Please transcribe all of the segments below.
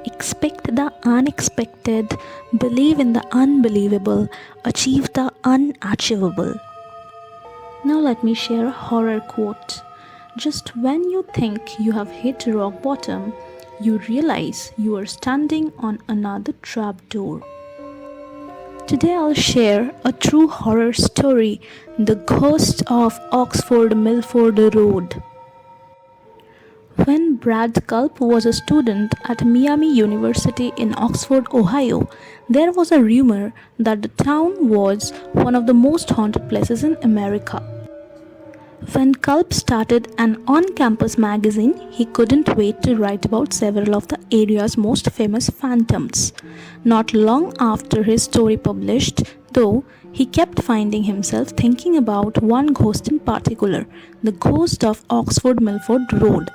Expect the unexpected, believe in the unbelievable, achieve the unachievable. Now, let me share a horror quote. Just when you think you have hit rock bottom, you realize you are standing on another trapdoor. Today, I'll share a true horror story, The Ghost of Oxford Milford Road. When Brad Culp was a student at Miami University in Oxford, Ohio, there was a rumor that the town was one of the most haunted places in America. When Culp started an on-campus magazine, he couldn't wait to write about several of the area's most famous phantoms. Not long after his story published, though, he kept finding himself thinking about one ghost in particular, the ghost of Oxford Milford Road.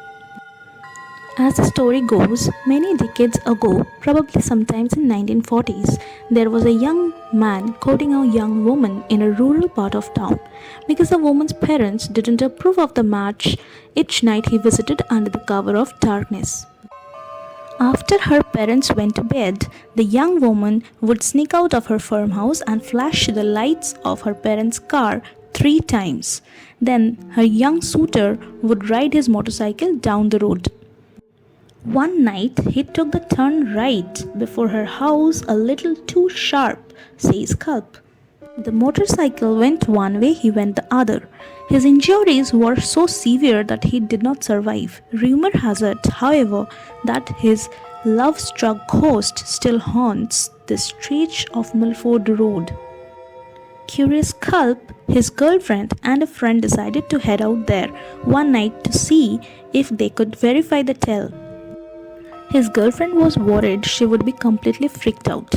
As the story goes, many decades ago, probably sometimes in 1940s, there was a young man courting a young woman in a rural part of town. Because the woman's parents didn't approve of the match, each night he visited under the cover of darkness. After her parents went to bed, the young woman would sneak out of her farmhouse and flash the lights of her parents' car 3 times. Then her young suitor would ride his motorcycle down the road. One night he took the turn right before her house a little too sharp, says Culp. The motorcycle went one way, he went the other. His injuries were so severe that he did not survive. Rumor has it, however, that his love-struck ghost still haunts the stretch of Milford Road. Curious Culp, his girlfriend, and a friend decided to head out there one night to see if they could verify the tale. His girlfriend was worried she would be completely freaked out.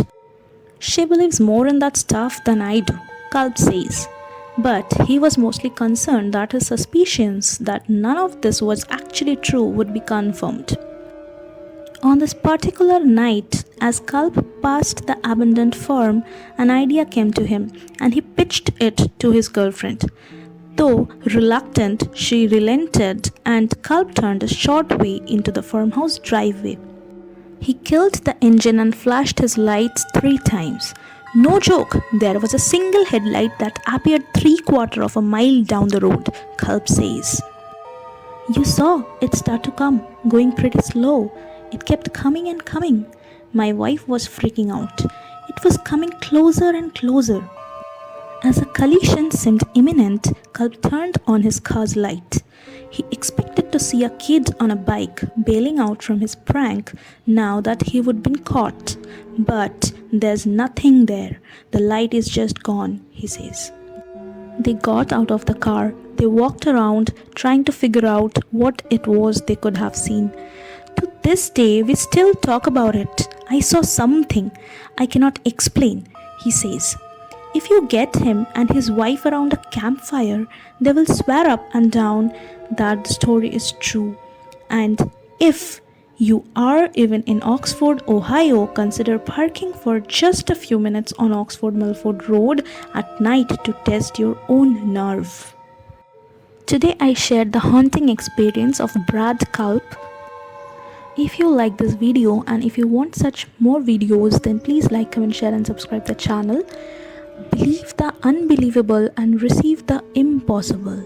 She believes more in that stuff than I do, Culp says. But he was mostly concerned that his suspicions that none of this was actually true would be confirmed. On this particular night, as Culp passed the abandoned farm, an idea came to him and he pitched it to his girlfriend. Though reluctant, she relented and Culp turned a short way into the farmhouse driveway. He killed the engine and flashed his lights 3 times. No joke, there was a single headlight that appeared 3/4 of a mile down the road, Culp says. You saw it start to come, going pretty slow. It kept coming and coming. My wife was freaking out. It was coming closer and closer. As a collision seemed imminent, Culp turned on his car's light. He expected to see a kid on a bike bailing out from his prank now that he would been caught. But there's nothing there. The light is just gone, he says. They got out of the car. They walked around trying to figure out what it was they could have seen. To this day, we still talk about it. I saw something I cannot explain, he says. If you get him and his wife around a campfire, they will swear up and down that the story is true. And if you are even in Oxford, Ohio, consider parking for just a few minutes on Oxford Milford Road at night to test your own nerve. Today I shared the haunting experience of Brad Culp. If you like this video and if you want such more videos, then please like, comment, share and subscribe the channel. Believe the unbelievable and receive the impossible.